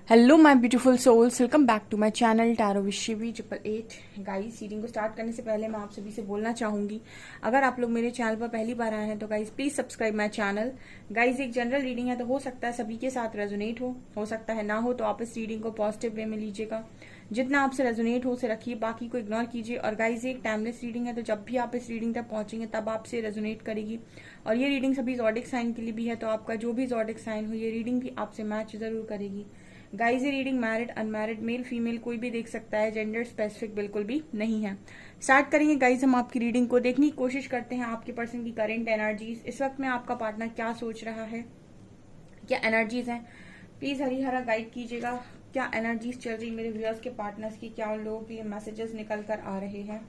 Hello my beautiful souls, welcome back to my channel tarot with Shivi 888। Guys, reading को start करने से पहले मैं आप सभी से बोलना चाहूंगी, अगर आप लोग मेरे चैनल पर पहली बार आए हैं तो guys please subscribe my channel. Guys, एक जनरल रीडिंग है तो हो सकता है सभी के साथ रेजोनेट हो सकता है ना हो, तो आप इस रीडिंग को पॉजिटिव वे में लीजिएगा। जितना आपसे रेजोनेट हो उसे रखिए, बाकी को इग्नोर कीजिए। और गाइस, एक टाइमलेस रीडिंग है तो जब भी आप इस रीडिंग तक पहुंचेंगे तब आपसे रेजोनेट करेगी। और ये रीडिंग सभी जॉडिक साइन के लिए भी है, तो आपका जो भी जॉडिक साइन हो ये रीडिंग भी आपसे मैच जरूर करेगी। गाइस, ये reading married unmarried male female कोई भी देख सकता है, जेंडर स्पेसिफिक बिल्कुल भी नहीं है। स्टार्ट करेंगे गाइस हम आपकी रीडिंग को। देखने की कोशिश करते हैं आपके पर्सन की करेंट एनर्जीज, इस वक्त में आपका पार्टनर क्या सोच रहा है, क्या एनर्जीज हैं। प्लीज हरिहरा गाइड कीजिएगा, क्या एनर्जीज चल रही मेरे व्यूअर्स के पार्टनर्स की, क्या उन लोगों के लिए मैसेजेस निकल कर आ रहे हैं।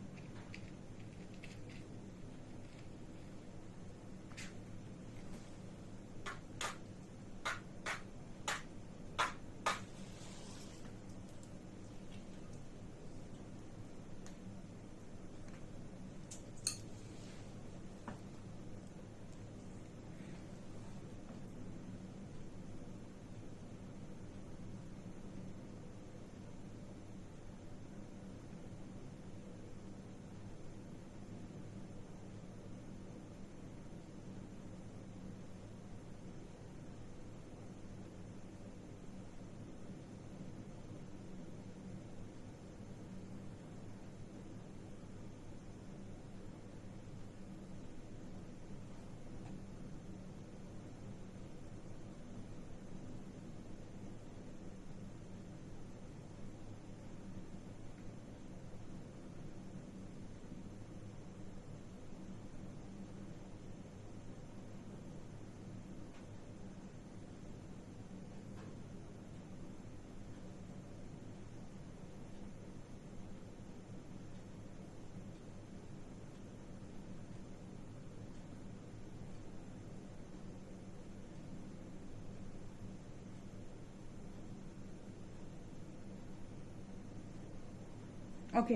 ओके,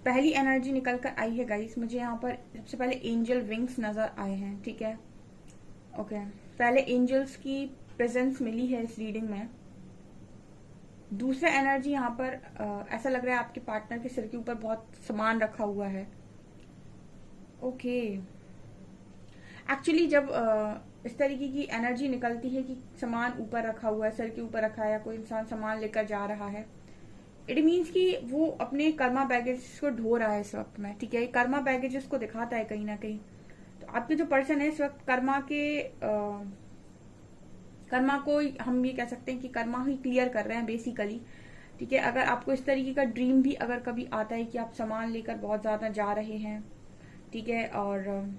पहली एनर्जी निकल कर आई है गाइस, मुझे यहाँ पर सबसे पहले एंजल विंग्स नजर आए हैं। ठीक है, ओके, पहले एंजल्स की प्रेजेंस मिली है इस रीडिंग में। दूसरा एनर्जी यहाँ पर ऐसा लग रहा है आपके पार्टनर के सिर के ऊपर बहुत सामान रखा हुआ है। ओके, एक्चुअली जब इस तरीके की एनर्जी निकलती है कि सामान ऊपर रखा हुआ है, सर के ऊपर रखा है, या कोई इंसान सामान लेकर जा रहा है, इट मीन्स कि वो अपने कर्मा बैगेज को ढो रहा है इस वक्त में। ठीक है, कर्मा बैगेज को दिखाता है कहीं ना कहीं। तो आपके जो पर्सन है इस वक्त कर्मा को हम ये कह सकते हैं कि कर्मा ही क्लियर कर रहे हैं बेसिकली। ठीक है, अगर आपको इस तरीके का ड्रीम भी अगर कभी आता है कि आप सामान लेकर बहुत ज्यादा जा रहे हैं, ठीक है, और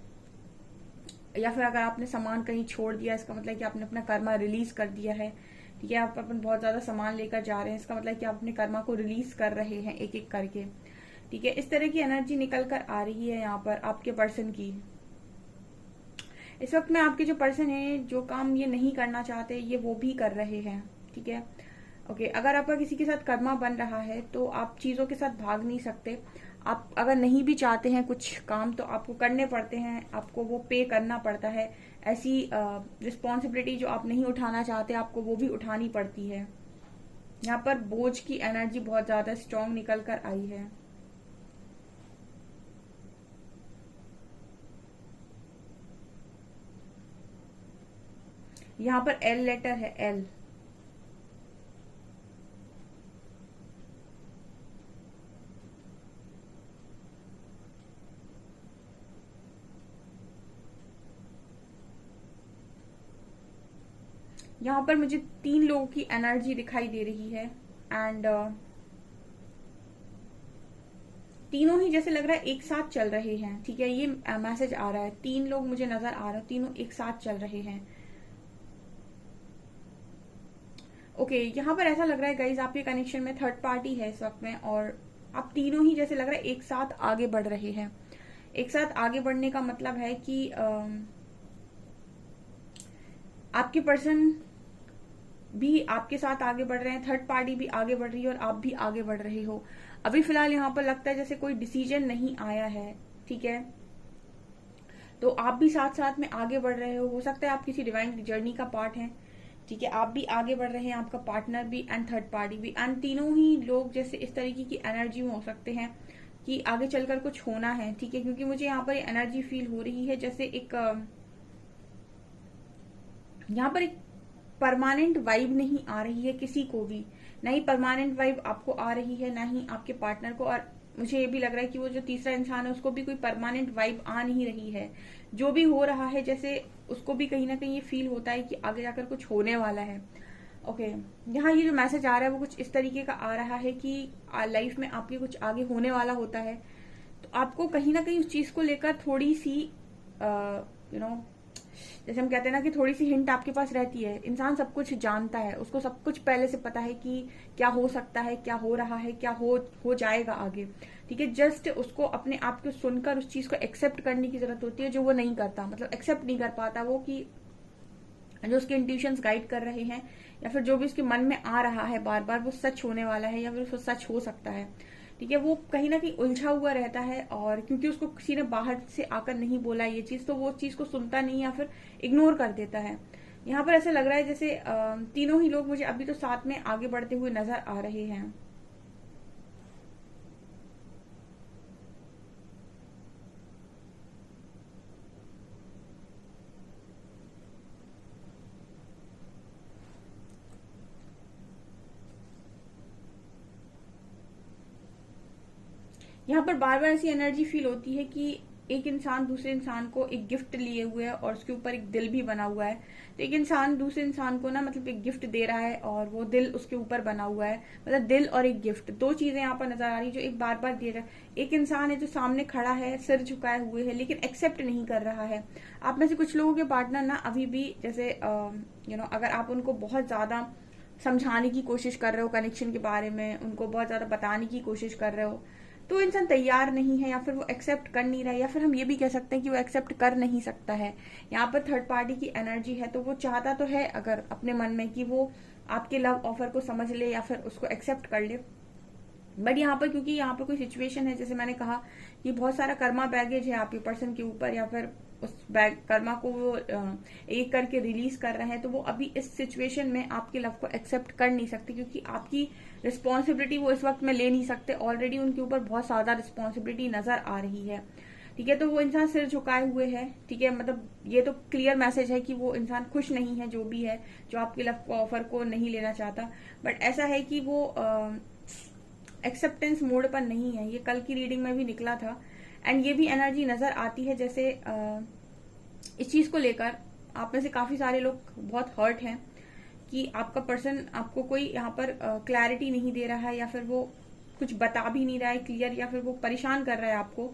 या फिर अगर आपने सामान कहीं छोड़ दिया, इसका मतलब कि आपने अपना कर्मा रिलीज कर दिया है। ठीक है, आप अपन बहुत ज्यादा सामान लेकर जा रहे हैं, इसका मतलब कि आप अपने कर्मा को रिलीज कर रहे हैं एक एक करके। ठीक है, इस तरह की एनर्जी निकल कर आ रही है यहाँ पर आपके पर्सन की। इस वक्त में आपके जो पर्सन है, जो काम ये नहीं करना चाहते ये वो भी कर रहे हैं। ठीक है, ओके, अगर आपका किसी के साथ कर्मा बन रहा है तो आप चीजों के साथ भाग नहीं सकते। आप अगर नहीं भी चाहते हैं कुछ काम तो आपको करने पड़ते हैं, आपको वो पे करना पड़ता है। ऐसी रिस्पॉन्सिबिलिटी जो आप नहीं उठाना चाहते आपको वो भी उठानी पड़ती है। यहाँ पर बोझ की एनर्जी बहुत ज्यादा स्ट्रांग निकल कर आई है। यहाँ पर एल लेटर है, एल। यहाँ पर मुझे 3 लोगों की एनर्जी दिखाई दे रही है एंड तीनों ही जैसे लग रहा है एक साथ चल रहे हैं। ठीक है, ये मैसेज आ रहा है, 3 लोग मुझे नजर आ रहे हैं, तीनों एक साथ चल रहे हैं। ओके, यहाँ पर ऐसा लग रहा है गाइज आपके कनेक्शन में थर्ड पार्टी है इस वक्त में, और आप तीनों ही जैसे लग रहा है एक साथ आगे बढ़ रहे हैं। एक साथ आगे बढ़ने का मतलब है कि आपके पर्सन भी आपके साथ आगे बढ़ रहे हैं, थर्ड पार्टी भी आगे बढ़ रही है और आप भी आगे बढ़ रहे हो। अभी फिलहाल यहाँ पर लगता है जैसे कोई डिसीजन नहीं आया है। ठीक है, तो आप भी साथ साथ में आगे बढ़ रहे हो सकता है आप किसी डिवाइन जर्नी का पार्ट हैं। ठीक है, आप भी आगे बढ़ रहे हैं, आपका पार्टनर भी एंड थर्ड पार्टी भी, एंड तीनों ही लोग जैसे इस तरीके की एनर्जी में हो सकते हैं कि आगे चलकर कुछ होना है। ठीक है, क्योंकि मुझे यहाँ पर एनर्जी फील हो रही है जैसे एक यहाँ पर एक परमानेंट वाइब नहीं आ रही है किसी को भी, ना ही परमानेंट वाइब आपको आ रही है, ना ही आपके पार्टनर को। और मुझे ये भी लग रहा है कि वो जो तीसरा इंसान है उसको भी कोई परमानेंट वाइब आ नहीं रही है। जो भी हो रहा है जैसे उसको भी कहीं ना कहीं ये फील होता है कि आगे जाकर कुछ होने वाला है। ओके, यहाँ ये जो मैसेज आ रहा है वो कुछ इस तरीके का आ रहा है कि लाइफ में आपके कुछ आगे होने वाला होता है, तो आपको कहीं ना कहीं उस चीज को लेकर थोड़ी सी यू नो जैसे हम कहते हैं ना कि थोड़ी सी हिंट आपके पास रहती है। इंसान सब कुछ जानता है, उसको सब कुछ पहले से पता है कि क्या हो सकता है, क्या हो रहा है, क्या हो जाएगा आगे। ठीक है, जस्ट उसको अपने आप को सुनकर उस चीज को एक्सेप्ट करने की जरूरत होती है, जो वो नहीं करता, मतलब एक्सेप्ट नहीं कर पाता वो, कि जो उसके इंट्यूशंस गाइड कर रहे हैं या फिर जो भी उसके मन में आ रहा है बार बार वो सच होने वाला है या फिर उसको सच हो सकता है। ठीक है, वो कहीं ना कहीं उलझा हुआ रहता है, और क्योंकि उसको किसी ने बाहर से आकर नहीं बोला ये चीज, तो वो चीज को सुनता नहीं या फिर इग्नोर कर देता है। यहाँ पर ऐसा लग रहा है जैसे तीनों ही लोग मुझे अभी तो साथ में आगे बढ़ते हुए नजर आ रहे हैं। यहाँ पर बार बार ऐसी एनर्जी फील होती है कि एक इंसान दूसरे इंसान को एक गिफ्ट लिए हुए है और उसके ऊपर एक दिल भी बना हुआ है। तो एक इंसान दूसरे इंसान को ना मतलब एक गिफ्ट दे रहा है और वो दिल उसके ऊपर बना हुआ है, मतलब दिल और एक गिफ्ट, दो चीजें यहाँ पर नजर आ रही है जो एक बार बार दे रहा है। एक इंसान है जो सामने खड़ा है, सिर झुकाए हुए है, लेकिन एक्सेप्ट नहीं कर रहा है। आप में से कुछ लोगों के पार्टनर ना अभी भी जैसे अगर आप उनको बहुत ज्यादा समझाने की कोशिश कर रहे हो कनेक्शन के बारे में, उनको बहुत ज्यादा बताने की कोशिश कर रहे हो, तो इंसान तैयार नहीं है या फिर वो एक्सेप्ट कर नहीं रहा है, या फिर हम ये भी कह सकते हैं कि वो एक्सेप्ट कर नहीं सकता है। यहाँ पर थर्ड पार्टी की एनर्जी है, तो वो चाहता तो है अगर अपने मन में कि वो आपके लव ऑफर को समझ ले या फिर उसको एक्सेप्ट कर ले, बट यहाँ पर क्योंकि यहाँ पर कोई सिचुएशन है, जैसे मैंने कहा कि बहुत सारा कर्मा बैगेज है आपके पर्सन के ऊपर, या फिर उस बैग कर्मा को वो एक करके रिलीज कर रहे हैं, तो वो अभी इस सिचुएशन में आपके लव को एक्सेप्ट कर नहीं सकते, क्योंकि आपकी रिस्पॉन्सिबिलिटी वो इस वक्त में ले नहीं सकते। ऑलरेडी उनके ऊपर बहुत ज्यादा रिस्पॉन्सिबिलिटी नजर आ रही है। ठीक है, तो वो इंसान सिर झुकाए हुए है। ठीक है, मतलब ये तो क्लियर मैसेज है कि वो इंसान खुश नहीं है, जो भी है, जो आपके लव ऑफर को नहीं लेना चाहता। बट ऐसा है कि वो एक्सेप्टेंस मोड पर नहीं है, ये कल की रीडिंग में भी निकला था। एंड ये भी एनर्जी नजर आती है जैसे इस चीज को लेकर आप में से काफी सारे लोग बहुत हर्ट हैं कि आपका पर्सन आपको कोई यहाँ पर क्लैरिटी नहीं दे रहा है, या फिर वो कुछ बता भी नहीं रहा है क्लियर, या फिर वो परेशान कर रहा है आपको।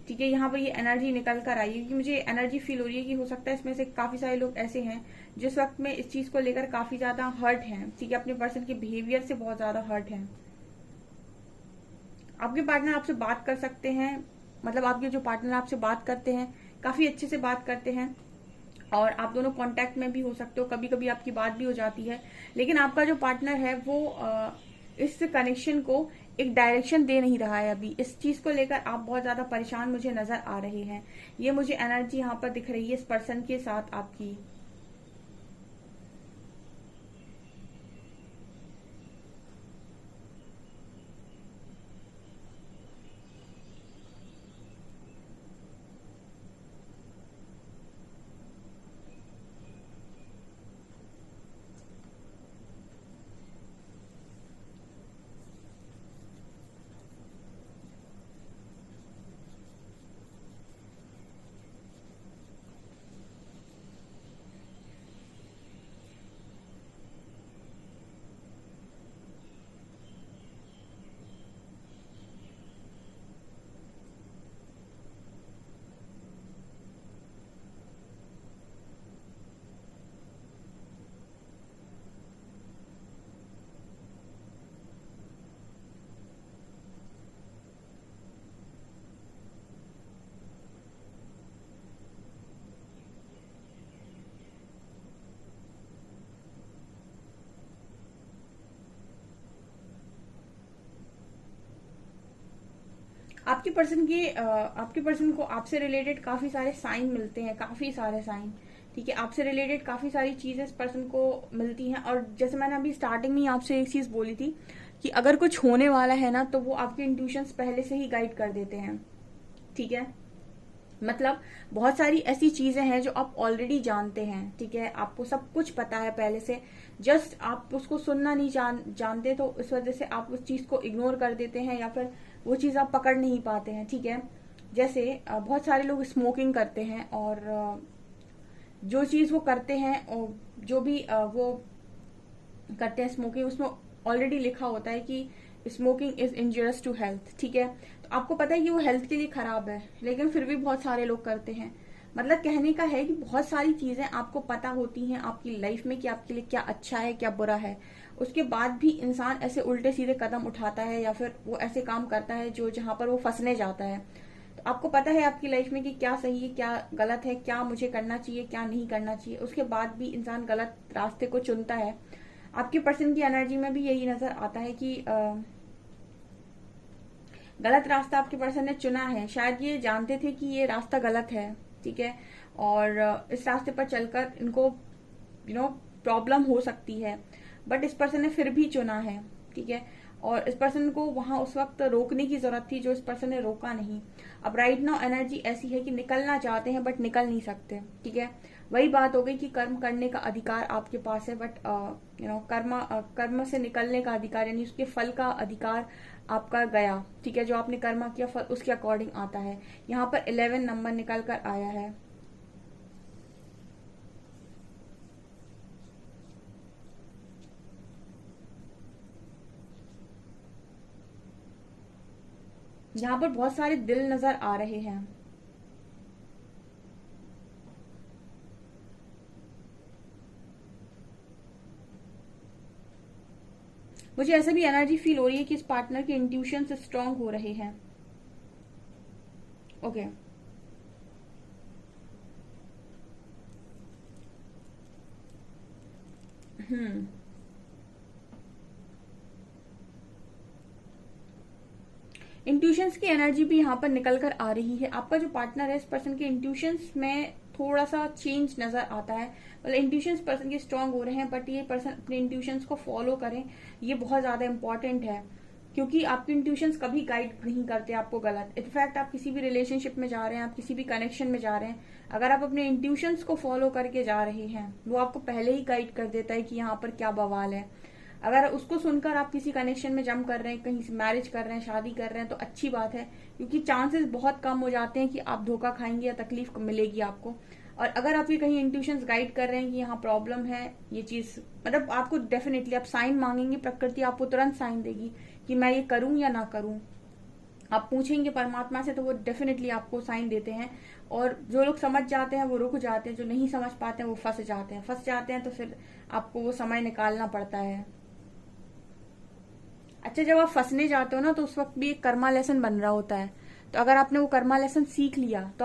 ठीक है, यहाँ पर ये एनर्जी निकल कर आई है, क्योंकि मुझे एनर्जी फील हो रही है कि हो सकता है इसमें से काफी सारे लोग ऐसे हैं जिस वक्त में इस चीज को लेकर काफी ज्यादा हर्ट हैं। ठीक है, अपने पर्सन के बिहेवियर से बहुत ज्यादा हर्ट हैं। आपके पार्टनर आपसे बात कर सकते हैं, मतलब आपके जो पार्टनर आपसे बात करते हैं काफी अच्छे से बात करते हैं, और आप दोनों कांटेक्ट में भी हो सकते हो, कभी कभी आपकी बात भी हो जाती है। लेकिन आपका जो पार्टनर है वो इस कनेक्शन को एक डायरेक्शन दे नहीं रहा है। अभी इस चीज को लेकर आप बहुत ज्यादा परेशान मुझे नजर आ रहे हैं। ये मुझे एनर्जी यहाँ पर दिख रही है इस पर्सन के साथ आपकी। आपके पर्सन को आपसे रिलेटेड काफी सारे साइन मिलते हैं, काफी सारे साइन। ठीक है, आपसे रिलेटेड काफी सारी चीजें इस पर्सन को मिलती हैं। और जैसे मैंने अभी स्टार्टिंग में ही आपसे एक चीज बोली थी कि अगर कुछ होने वाला है ना, तो वो आपके इंट्यूशंस पहले से ही गाइड कर देते हैं। ठीक है, मतलब बहुत सारी ऐसी चीजें हैं जो आप ऑलरेडी जानते हैं। ठीक है, आपको सब कुछ पता है पहले से, जस्ट आप उसको सुनना नहीं जानते, तो इस वजह से आप उस चीज को इग्नोर कर देते हैं, या फिर वो चीज आप पकड़ नहीं पाते हैं। ठीक है, जैसे बहुत सारे लोग स्मोकिंग करते हैं, और जो चीज वो करते हैं, और जो भी वो करते हैं स्मोकिंग, उसमें ऑलरेडी लिखा होता है कि स्मोकिंग इज इंजurious टू हेल्थ। ठीक है, तो आपको पता है कि वो हेल्थ के लिए खराब है, लेकिन फिर भी बहुत सारे लोग करते हैं। मतलब कहने का है कि बहुत सारी चीजें आपको पता होती हैं आपकी लाइफ में कि आपके लिए क्या अच्छा है क्या बुरा है, उसके बाद भी इंसान ऐसे उल्टे सीधे कदम उठाता है, या फिर वो ऐसे काम करता है जो जहां पर वो फंसने जाता है। तो आपको पता है आपकी लाइफ में कि क्या सही है क्या गलत है, क्या मुझे करना चाहिए क्या नहीं करना चाहिए, उसके बाद भी इंसान गलत रास्ते को चुनता है। आपके पर्सन की एनर्जी में भी यही नजर आता है कि गलत रास्ता आपके पर्सन ने चुना है। शायद ये जानते थे कि ये रास्ता गलत है। ठीक है, और इस रास्ते पर चलकर इनको प्रॉब्लम हो सकती है, बट इस पर्सन ने फिर भी चुना है। ठीक है, और इस पर्सन को वहां उस वक्त रोकने की जरूरत थी, जो इस पर्सन ने रोका नहीं। अब राइट नाउ एनर्जी ऐसी है कि निकलना चाहते हैं बट निकल नहीं सकते। ठीक है, वही बात हो गई कि कर्म करने का अधिकार आपके पास है, बट कर्म से निकलने का अधिकार, यानी उसके फल का अधिकार आपका गया। ठीक है, जो आपने कर्म किया फल उसके अकॉर्डिंग आता है। यहाँ पर 11 नंबर निकल कर आया है। यहाँ पर बहुत सारे दिल नजर आ रहे हैं। मुझे ऐसा भी एनर्जी फील हो रही है कि इस पार्टनर के इंट्यूशन स्ट्रांग हो रहे हैं। ओके, हम्म, इंट्यूशंस की एनर्जी भी यहाँ पर निकल कर आ रही है। आपका जो पार्टनर है, इस पर्सन के इंट्यूशंस में थोड़ा सा चेंज नजर आता है। मतलब इंट्यूशंस पर्सन के स्ट्रांग हो रहे हैं, बट ये पर्सन अपने इंट्यूशंस को फॉलो करें, ये बहुत ज्यादा इंपॉर्टेंट है। क्योंकि आपके इंट्यूशंस कभी गाइड नहीं करते आपको गलत। इनफैक्ट आप किसी भी रिलेशनशिप में जा रहे हैं, आप किसी भी कनेक्शन में जा रहे हैं, अगर आप अपने इंट्यूशंस को फॉलो करके जा रहे हैं, वो आपको पहले ही गाइड कर देता है कि यहाँ पर क्या बवाल है। अगर उसको सुनकर आप किसी कनेक्शन में जंप कर रहे हैं, कहीं मैरिज कर रहे हैं, शादी कर रहे हैं, तो अच्छी बात है, क्योंकि चांसेस बहुत कम हो जाते हैं कि आप धोखा खाएंगे या तकलीफ मिलेगी आपको। और अगर आपके कहीं इंट्यूशंस गाइड कर रहे हैं कि यहाँ प्रॉब्लम है, ये चीज, मतलब आपको डेफिनेटली आप साइन मांगेंगे, प्रकृति आपको तुरंत साइन देगी कि मैं ये करूं या ना करूं। आप पूछेंगे परमात्मा से, तो वो डेफिनेटली आपको साइन देते हैं। और जो लोग समझ जाते हैं वो रुक जाते हैं, जो नहीं समझ पाते हैं वो फंस जाते हैं, तो फिर आपको वो समय निकालना पड़ता है। अच्छा, जब आप फंसने जाते हो ना, तो उस वक्त भी एक कर्मा लेसन बन रहा होता है। तो अगर आपने वो कर्मा लेसन सीख लिया, तो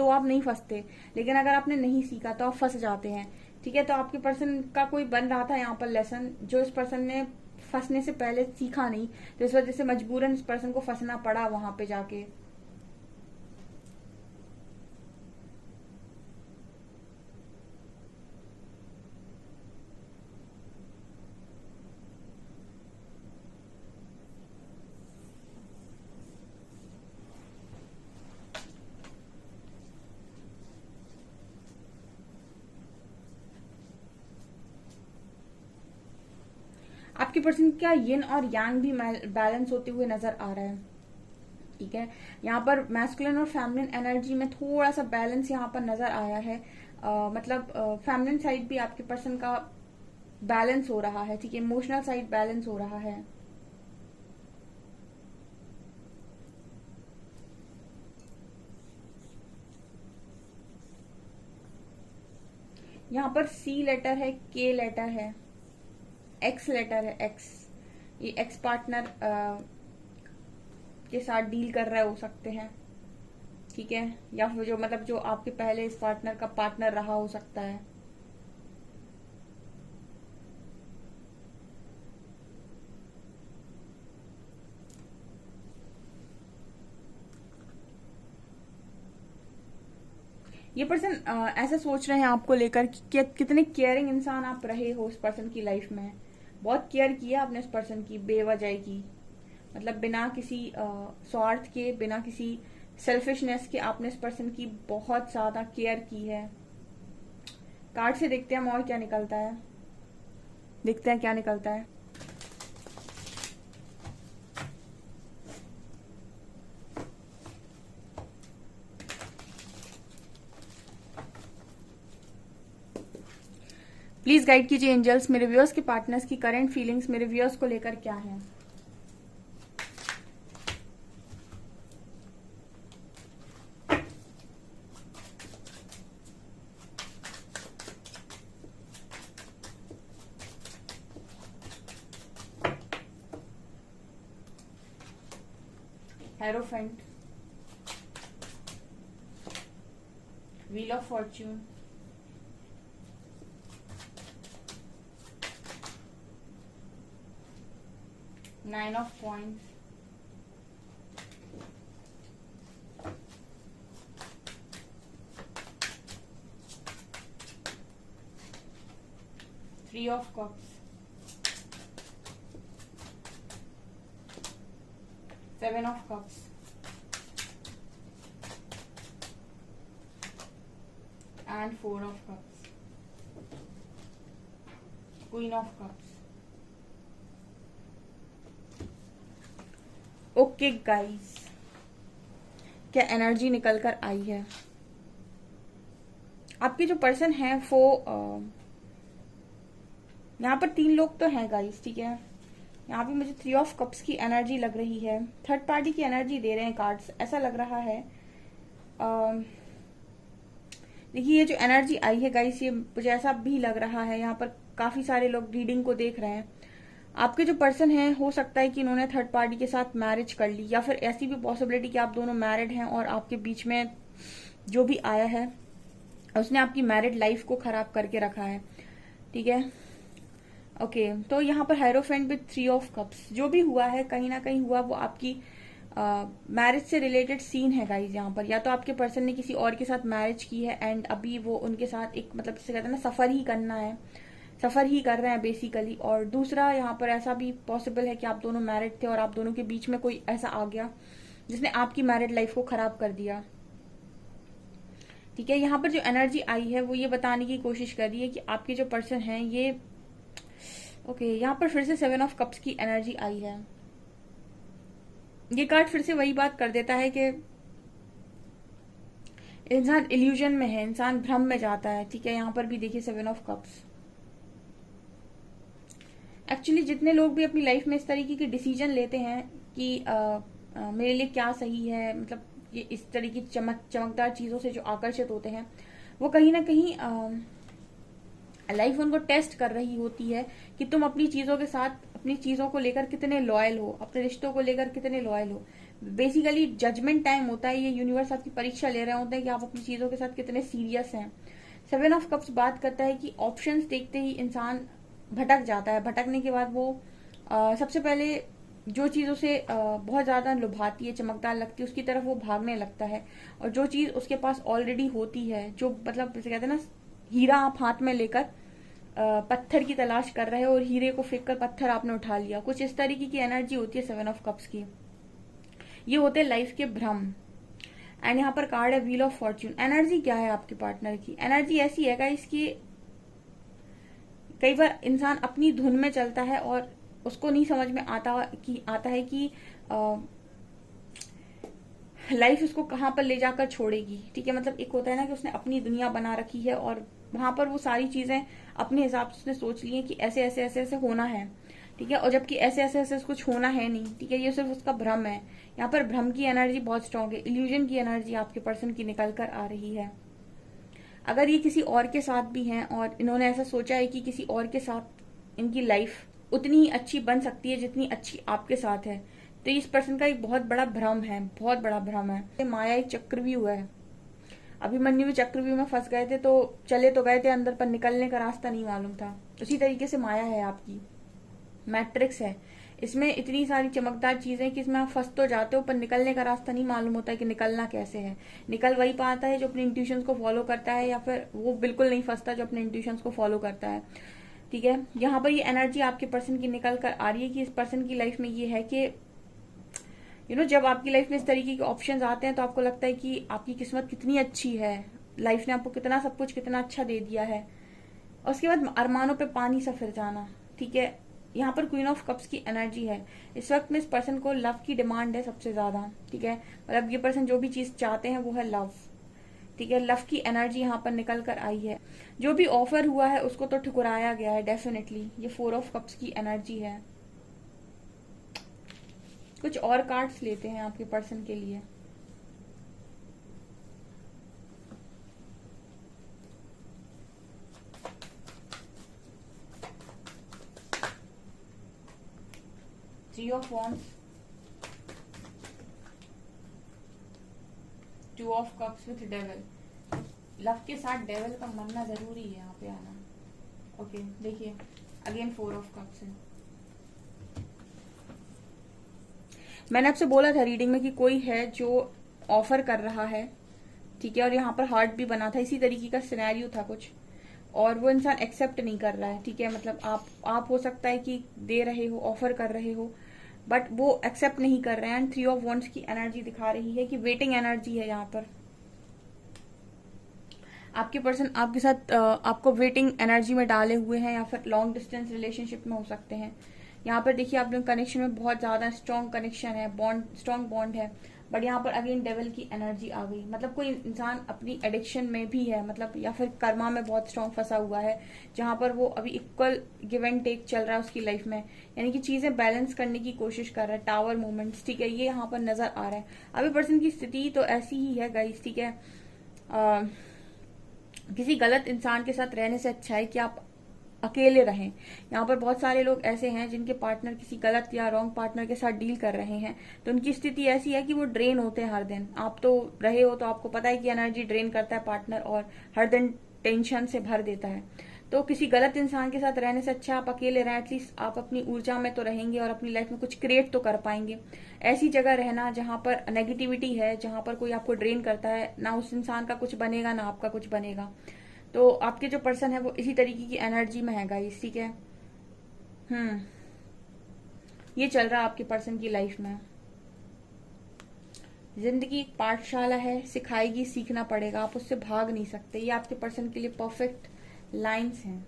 आप नहीं फंसते। लेकिन अगर आपने नहीं सीखा तो आप फंस जाते हैं। ठीक है, तो आपके पर्सन का कोई बन रहा था यहाँ पर लेसन, जो इस पर्सन ने फंसने से पहले सीखा नहीं, तो इस वजह से मजबूरन इस पर्सन को फंसना पड़ा वहां पे जाके। आपके पर्सन का यिन और यांग भी बैलेंस होते हुए नजर आ रहा है। ठीक है, यहाँ पर मैस्कुलिन और फेमिनिन एनर्जी में थोड़ा सा बैलेंस यहाँ पर नजर आया है। मतलब फेमिनिन साइड भी आपके पर्सन का बैलेंस हो रहा है। ठीक है, इमोशनल साइड बैलेंस हो रहा है। यहाँ पर सी लेटर है, के लेटर है, एक्स लेटर है, एक्स। ये एक्स पार्टनर के साथ डील कर रहे हो सकते हैं। ठीक है, या फिर जो मतलब जो आपके पहले इस पार्टनर का पार्टनर रहा हो सकता है। ये पर्सन ऐसा सोच रहे हैं आपको लेकर कि कितने केयरिंग इंसान आप रहे हो उस पर्सन की लाइफ में। बहुत केयर किया आपने उस पर्सन की बेवजह की, मतलब बिना किसी स्वार्थ के, बिना किसी सेल्फिशनेस के आपने इस पर्सन की बहुत ज्यादा केयर की है। कार्ड से देखते हैं हम और क्या निकलता है, देखते हैं क्या निकलता है। प्लीज गाइड कीजिए एंजल्स, मेरे व्यूअर्स के पार्टनर्स की करंट फीलिंग्स मेरे व्यूअर्स को लेकर क्या है। Hierophant, wheel of Fortune, nine of coins, three of cups, seven of cups, and four of cups, queen of cups। Okay guys, क्या एनर्जी निकल कर आई है। आपके जो पर्सन है वो यहाँ पर तीन लोग तो हैं गाइस, ठीक है। यहाँ पे मुझे थ्री ऑफ कप्स की एनर्जी लग रही है, थर्ड पार्टी की एनर्जी दे रहे हैं कार्ड्स, ऐसा लग रहा है। देखिए ये जो एनर्जी आई है गाइस, ये मुझे ऐसा भी लग रहा है, यहाँ पर काफी सारे लोग रीडिंग को देख रहे हैं। आपके जो पर्सन हैं हो सकता है कि इन्होंने थर्ड पार्टी के साथ मैरिज कर ली, या फिर ऐसी भी पॉसिबिलिटी कि आप दोनों मैरिड हैं और आपके बीच में जो भी आया है उसने आपकी मैरिड लाइफ को खराब करके रखा है, ठीक है। ओके, तो यहाँ पर hierophant with three of cups, जो भी हुआ है कहीं ना कहीं हुआ वो आपकी मैरिज से रिलेटेड सीन है गाइज। यहाँ पर या तो आपके पर्सन ने किसी और के साथ मैरिज की है एंड अभी वो उनके साथ एक मतलब जिसे कहते हैं ना सफर ही करना है, सफर ही कर रहे हैं बेसिकली। और दूसरा यहाँ पर ऐसा भी पॉसिबल है कि आप दोनों मैरिड थे और आप दोनों के बीच में कोई ऐसा आ गया जिसने आपकी मैरिड लाइफ को खराब कर दिया, ठीक है। यहाँ पर जो एनर्जी आई है वो ये बताने की कोशिश कर रही है कि आपके जो पर्सन है ये ओके, यहाँ पर फिर से सेवन ऑफ कप्स की एनर्जी आई है। ये कार्ड फिर से वही बात कर देता है कि इंसान इल्यूजन में है, इंसान भ्रम में जाता है, ठीक है। यहाँ पर भी देखिए सेवन ऑफ कप्स। एक्चुअली जितने लोग भी अपनी लाइफ में इस तरीके के डिसीजन लेते हैं कि मेरे लिए क्या सही है, मतलब ये इस तरीके की चमकदार चीजों से जो आकर्षित होते हैं, वो कहीं ना कहीं लाइफ उनको टेस्ट कर रही होती है कि तुम अपनी चीजों के साथ, अपनी चीजों को लेकर कितने लॉयल हो, अपने रिश्तों को लेकर कितने लॉयल हो। बेसिकली जजमेंट टाइम होता है, ये यूनिवर्स आपकी परीक्षा ले रहे होते हैं कि आप अपनी चीजों के साथ कितने सीरियस हैं। सेवन ऑफ कप्स बात करता है कि ऑप्शंस देखते ही इंसान भटक जाता है। भटकने के बाद वो सबसे पहले जो चीज उसे बहुत ज्यादा लुभाती है, चमकदार लगती है, उसकी तरफ वो भागने लगता है। और जो चीज उसके पास ऑलरेडी होती है, जो मतलब जैसे कहते हैं ना हीरा आप हाथ में लेकर पत्थर की तलाश कर रहे हो और हीरे को फेंक कर पत्थर आपने उठा लिया, कुछ इस तरीके की एनर्जी होती है सेवन ऑफ कप्स की। ये होते हैं लाइफ के भ्रम। एंड यहाँ पर कार्ड है व्हील ऑफ फॉर्च्यून। एनर्जी क्या है आपके पार्टनर की? एनर्जी ऐसी है गाइस कि कई बार इंसान अपनी धुन में चलता है और उसको नहीं समझ में आता है कि लाइफ उसको कहाँ पर ले जाकर छोड़ेगी, ठीक है। मतलब एक होता है ना कि उसने अपनी दुनिया बना रखी है और वहां पर वो सारी चीजें अपने हिसाब से उसने सोच ली है कि ऐसे ऐसे ऐसे ऐसे होना है, ठीक है। और जबकि ऐसे ऐसे ऐसे कुछ होना है नहीं, ठीक है। ये सिर्फ उसका भ्रम है। यहाँ पर भ्रम की एनर्जी बहुत स्ट्रांग है, इल्यूजन की एनर्जी आपके पर्सन की निकल कर आ रही है। अगर ये किसी और के साथ भी हैं और इन्होंने ऐसा सोचा है कि किसी और के साथ इनकी लाइफ उतनी ही अच्छी बन सकती है जितनी अच्छी आपके साथ है, तो इस पर्सन का एक बहुत बड़ा भ्रम है, बहुत बड़ा भ्रम है। माया एक चक्रव्यूह है। अभिमन्यु भी चक्रव्यूह में फंस गए थे, तो चले तो गए थे अंदर, पर निकलने का रास्ता नहीं मालूम था। उसी तरीके से माया है आपकी, मैट्रिक्स है। इसमें इतनी सारी चमकदार चीजें कि इसमें आप फंस तो जाते हो, पर निकलने का रास्ता नहीं मालूम होता है कि निकलना कैसे है। निकल वही पाता है जो अपने इंट्यूशंस को फॉलो करता है, या फिर वो बिल्कुल नहीं फंसता जो अपने इंट्यूशंस को फॉलो करता है। ठीक है, यहाँ पर ये एनर्जी आपके पर्सन की निकल कर आ रही है कि इस पर्सन की लाइफ में ये है कि जब आपकी लाइफ में इस तरीके के ऑप्शंस आते हैं तो आपको लगता है कि आपकी किस्मत कितनी अच्छी है, लाइफ ने आपको कितना सब कुछ कितना अच्छा दे दिया है। और उसके बाद अरमानों पे पानी सा फिर जाना। ठीक है, यहाँ पर क्वीन ऑफ कप्स की एनर्जी है। इस वक्त में इस पर्सन को लव की डिमांड है सबसे ज्यादा। ठीक है, मतलब ये पर्सन जो भी चीज चाहते हैं वो है लव। ठीक है, लव की एनर्जी यहाँ पर निकल कर आई है। जो भी ऑफर हुआ है उसको तो ठुकराया गया है डेफिनेटली। ये 4 ऑफ कप्स की एनर्जी है। कुछ और कार्ड्स लेते हैं आपके पर्सन के लिए। Three of wands, 2 of cups with devil. Love के साथ डेविल का मानना जरूरी है यहाँ पे आना। ओके, देखिए अगेन 4 ऑफ कप्स है। मैंने आपसे बोला था रीडिंग में कि कोई है जो ऑफर कर रहा है। ठीक है, और यहाँ पर हार्ट भी बना था, इसी तरीके का सिनेरियो था कुछ, और वो इंसान एक्सेप्ट नहीं कर रहा है। ठीक है, मतलब आप हो सकता है कि दे रहे हो, ऑफर कर रहे हो, बट वो एक्सेप्ट नहीं कर रहे हैं। एंड 3 ऑफ वॉन्ड्स की एनर्जी दिखा रही है कि वेटिंग एनर्जी है यहाँ पर। आपके पर्सन आपके साथ आपको वेटिंग एनर्जी में डाले हुए हैं, या फिर लॉन्ग डिस्टेंस रिलेशनशिप में हो सकते हैं। यहाँ पर देखिए आप लोग कनेक्शन में बहुत ज्यादा स्ट्रॉन्ग कनेक्शन है, बॉन्ड स्ट्रॉन्ग बॉन्ड है, बट यहाँ पर अगेन डेविल की एनर्जी आ गई। मतलब कोई इंसान अपनी एडिक्शन में भी है, मतलब या फिर कर्मा में बहुत स्ट्रॉन्ग फंसा हुआ है, जहां पर वो अभी इक्वल गिव एंड टेक चल रहा है उसकी लाइफ में, यानी कि चीजें बैलेंस करने की कोशिश कर रहा है। टावर मूवमेंट्स, ठीक है, ये यहाँ पर नजर आ रहा है। अभी पर्सन की स्थिति तो ऐसी ही है गाइस। ठीक है, किसी गलत इंसान के साथ रहने से अच्छा है कि आप अकेले रहें। यहाँ पर बहुत सारे लोग ऐसे हैं जिनके पार्टनर किसी गलत या रॉन्ग पार्टनर के साथ डील कर रहे हैं, तो उनकी स्थिति ऐसी है कि वो ड्रेन होते हैं हर दिन। आप तो रहे हो तो आपको पता है कि एनर्जी ड्रेन करता है पार्टनर, और हर दिन टेंशन से भर देता है। तो किसी गलत इंसान के साथ रहने से अच्छा आप अकेले रहें। एटलीस्ट आप अपनी ऊर्जा में तो रहेंगे और अपनी लाइफ में कुछ क्रिएट तो कर पाएंगे। ऐसी जगह रहना जहां पर नेगेटिविटी है, जहां पर कोई आपको ड्रेन करता है, ना उस इंसान का कुछ बनेगा ना आपका कुछ बनेगा। तो आपके जो पर्सन है वो इसी तरीके की एनर्जी में है गाइस। ठीक है, ये चल रहा है आपके पर्सन की लाइफ में। जिंदगी एक पाठशाला है, सिखाएगी, सीखना पड़ेगा, आप उससे भाग नहीं सकते। ये आपके पर्सन के लिए परफेक्ट लाइंस हैं।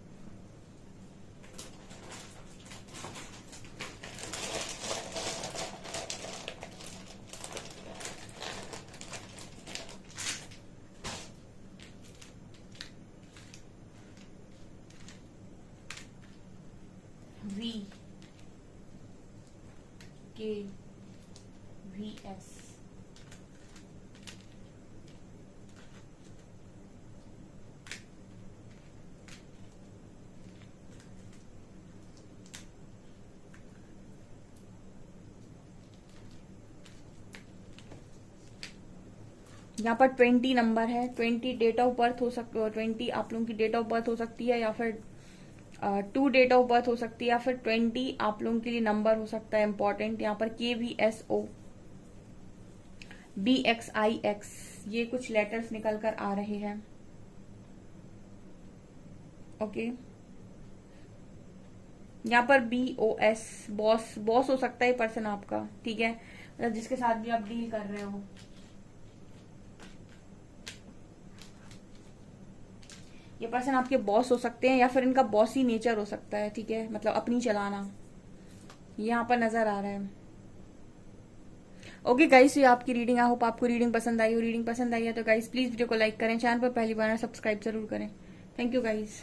VKVS, यहाँ पर 20 नंबर है। 20 डेट ऑफ बर्थ हो सकती है, 20 आप लोगों की डेट ऑफ बर्थ हो सकती है, या फिर 2 डेट ऑफ बर्थ हो सकती है, या फिर 20 आप लोगों के लिए नंबर हो सकता है इंपॉर्टेंट। यहाँ पर KVSO BXIX, ये कुछ लेटर्स निकल कर आ रहे हैं। ओके, यहाँ पर BOS, बॉस, बॉस हो सकता है पर्सन आपका। ठीक है, मतलब जिसके साथ भी आप डील कर रहे हो। ये पर्सन आपके बॉस हो सकते हैं, या फिर इनका बॉसी नेचर हो सकता है। ठीक है, मतलब अपनी चलाना यहाँ पर नजर आ रहा है। ओके गाइस, ये आपकी रीडिंग। आई होप आपको रीडिंग पसंद आई हो। रीडिंग पसंद आई है तो गाइस प्लीज वीडियो को लाइक करें, चैनल पर पहली बार सब्सक्राइब जरूर करें। Thank you guys.